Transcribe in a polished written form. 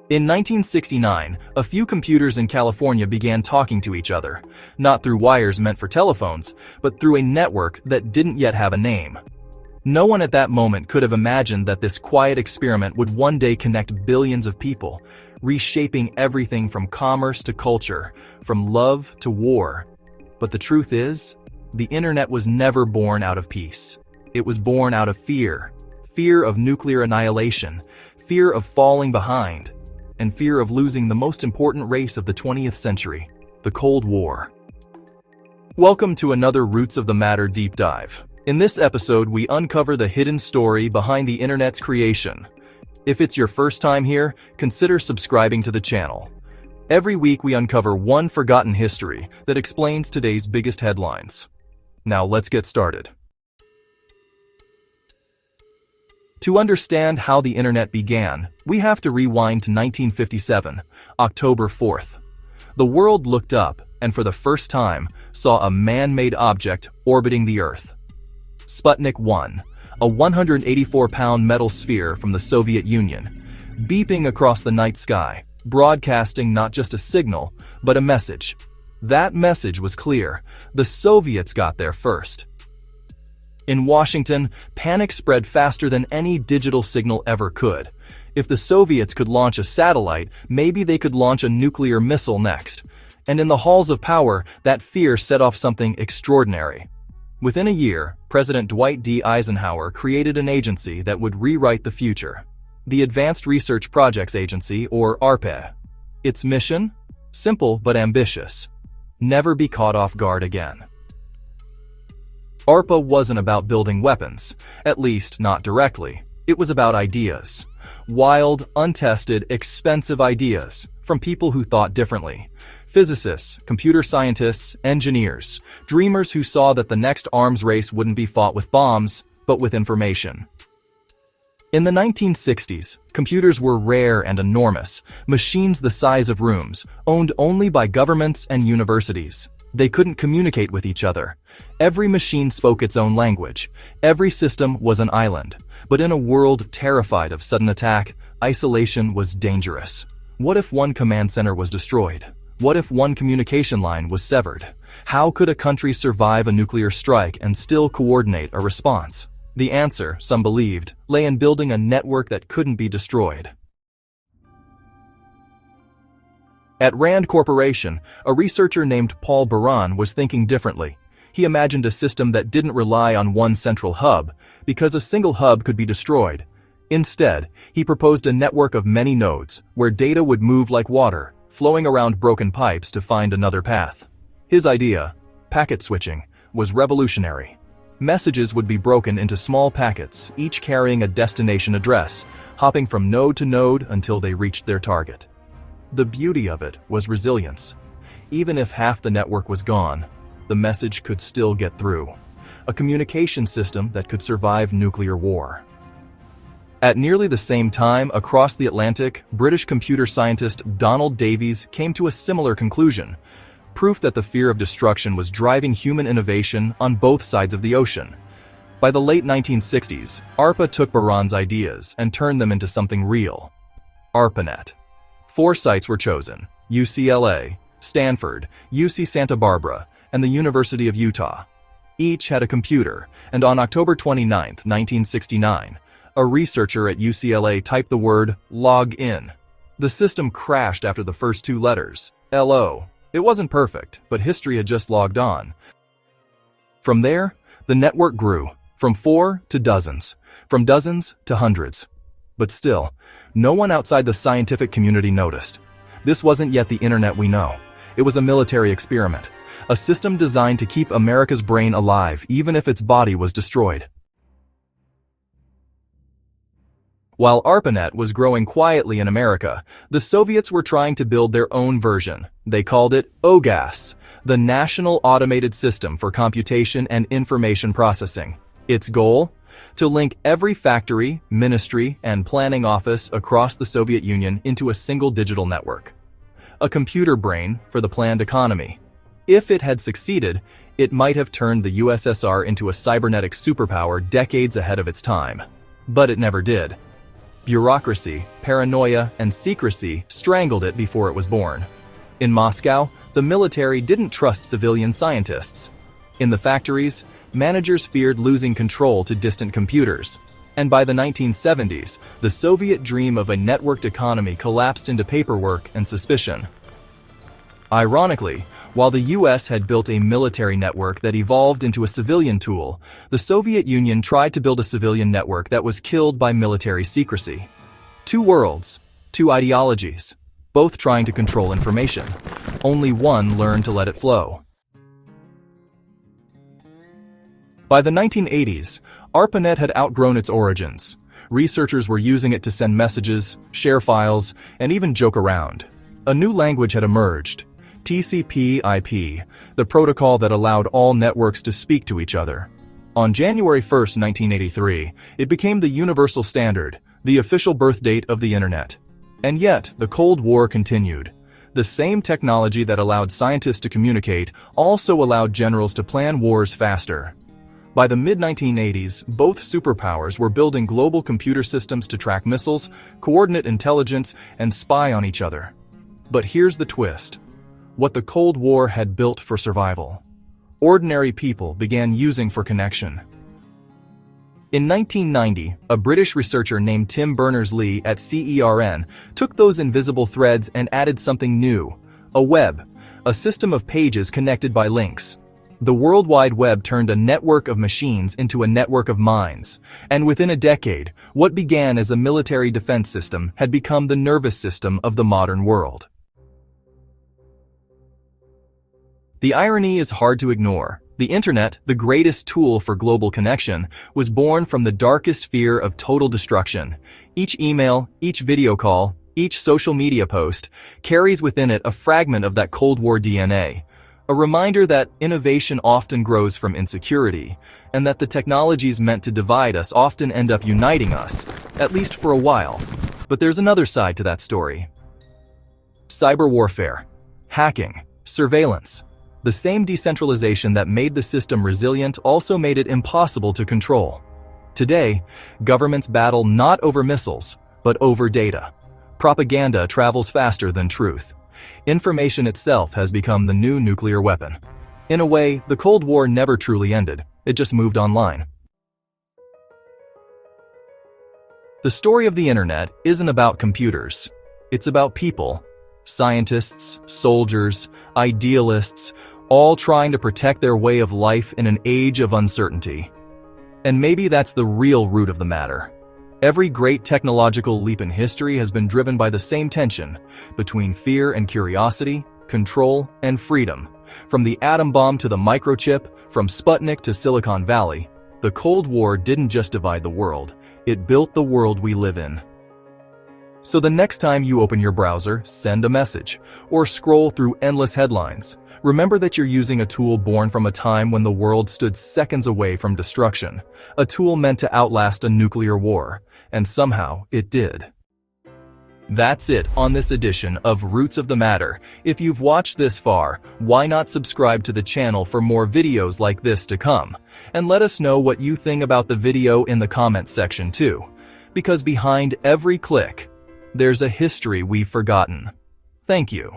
In 1969, a few computers in California began talking to each other, not through wires meant for telephones, but through a network that didn't yet have a name. No one at that moment could have imagined that this quiet experiment would one day connect billions of people, reshaping everything from commerce to culture, from love to war. But the truth is, the internet was never born out of peace. It was born out of fear. Fear of nuclear annihilation, fear of falling behind, and fear of losing the most important race of the 20th century, the Cold War. Welcome to another Roots of the Matter deep dive. In this episode, we uncover the hidden story behind the internet's creation. If it's your first time here, consider subscribing to the channel. Every week we uncover one forgotten history that explains today's biggest headlines. Now let's get started. To understand how the internet began, we have to rewind to 1957, October 4th. The world looked up and for the first time saw a man-made object orbiting the Earth. Sputnik 1, a 184-pound metal sphere from the Soviet Union, beeping across the night sky, broadcasting not just a signal, but a message. That message was clear. The Soviets got there first. In Washington, panic spread faster than any digital signal ever could. If the Soviets could launch a satellite, maybe they could launch a nuclear missile next. And in the halls of power, that fear set off something extraordinary. Within a year, President Dwight D. Eisenhower created an agency that would rewrite the future. The Advanced Research Projects Agency, or ARPANET. Its mission? Simple but ambitious. Never be caught off guard again. ARPA wasn't about building weapons, at least not directly. It was about ideas. Wild, untested, expensive ideas from people who thought differently. Physicists, computer scientists, engineers, dreamers who saw that the next arms race wouldn't be fought with bombs, but with information. In the 1960s, computers were rare and enormous, machines the size of rooms, owned only by governments and universities. They couldn't communicate with each other. Every machine spoke its own language. Every system was an island. But in a world terrified of sudden attack, isolation was dangerous. What if one command center was destroyed? What if one communication line was severed? How could a country survive a nuclear strike and still coordinate a response? The answer, some believed, lay in building a network that couldn't be destroyed. At Rand Corporation, a researcher named Paul Baran was thinking differently. He imagined a system that didn't rely on one central hub, because a single hub could be destroyed. Instead, he proposed a network of many nodes, where data would move like water, flowing around broken pipes to find another path. His idea, packet switching, was revolutionary. Messages would be broken into small packets, each carrying a destination address, hopping from node to node until they reached their target. The beauty of it was resilience. Even if half the network was gone, the message could still get through. A communication system that could survive nuclear war. At nearly the same time, across the Atlantic, British computer scientist Donald Davies came to a similar conclusion. Proof that the fear of destruction was driving human innovation on both sides of the ocean. By the late 1960s, ARPA took Baran's ideas and turned them into something real. ARPANET. 4 sites were chosen: UCLA, Stanford, UC Santa Barbara, and the University of Utah. Each had a computer, and on October 29, 1969, a researcher at UCLA typed the word "log in." The system crashed after the first 2 letters, LO. It wasn't perfect, but history had just logged on. From there, the network grew, from 4 to dozens, from dozens to hundreds. But still, no one outside the scientific community noticed. This wasn't yet the internet we know. It was a military experiment, a system designed to keep America's brain alive even if its body was destroyed. While ARPANET was growing quietly in America, the Soviets were trying to build their own version. They called it OGAS, the National Automated System for Computation and Information Processing. Its goal? To link every factory, ministry, and planning office across the Soviet Union into a single digital network. A computer brain for the planned economy. If it had succeeded, it might have turned the USSR into a cybernetic superpower decades ahead of its time. But it never did. Bureaucracy, paranoia, and secrecy strangled it before it was born. In Moscow, the military didn't trust civilian scientists. In the factories, managers feared losing control to distant computers. And by the 1970s, the Soviet dream of a networked economy collapsed into paperwork and suspicion. Ironically, while the US had built a military network that evolved into a civilian tool, the Soviet Union tried to build a civilian network that was killed by military secrecy. Two worlds, two ideologies, both trying to control information. Only one learned to let it flow. By the 1980s, ARPANET had outgrown its origins. Researchers were using it to send messages, share files, and even joke around. A new language had emerged, TCP/IP, the protocol that allowed all networks to speak to each other. On January 1, 1983, it became the universal standard, the official birth date of the Internet. And yet, the Cold War continued. The same technology that allowed scientists to communicate also allowed generals to plan wars faster. By the mid-1980s, both superpowers were building global computer systems to track missiles, coordinate intelligence, and spy on each other. But here's the twist. What the Cold War had built for survival, ordinary people began using for connection. In 1990, a British researcher named Tim Berners-Lee at CERN took those invisible threads and added something new, a web, a system of pages connected by links. The World Wide Web turned a network of machines into a network of minds, and within a decade, what began as a military defense system had become the nervous system of the modern world. The irony is hard to ignore. The Internet, the greatest tool for global connection, was born from the darkest fear of total destruction. Each email, each video call, each social media post carries within it a fragment of that Cold War DNA, a reminder that innovation often grows from insecurity, and that the technologies meant to divide us often end up uniting us, at least for a while. But there's another side to that story. Cyber warfare, hacking, surveillance. The same decentralization that made the system resilient also made it impossible to control. Today, governments battle not over missiles, but over data. Propaganda travels faster than truth. Information itself has become the new nuclear weapon. In a way, the Cold War never truly ended. It just moved online. The story of the Internet isn't about computers. It's about people. Scientists, soldiers, idealists, all trying to protect their way of life in an age of uncertainty. And maybe that's the real root of the matter. Every great technological leap in history has been driven by the same tension between fear and curiosity, control and freedom. From the atom bomb to the microchip, from Sputnik to Silicon Valley, the Cold War didn't just divide the world, it built the world we live in. So the next time you open your browser, send a message, or scroll through endless headlines, remember that you're using a tool born from a time when the world stood seconds away from destruction, a tool meant to outlast a nuclear war, and somehow it did. That's it on this edition of Roots of the Matter. If you've watched this far, why not subscribe to the channel for more videos like this to come? And let us know what you think about the video in the comments section too. Because behind every click, there's a history we've forgotten. Thank you.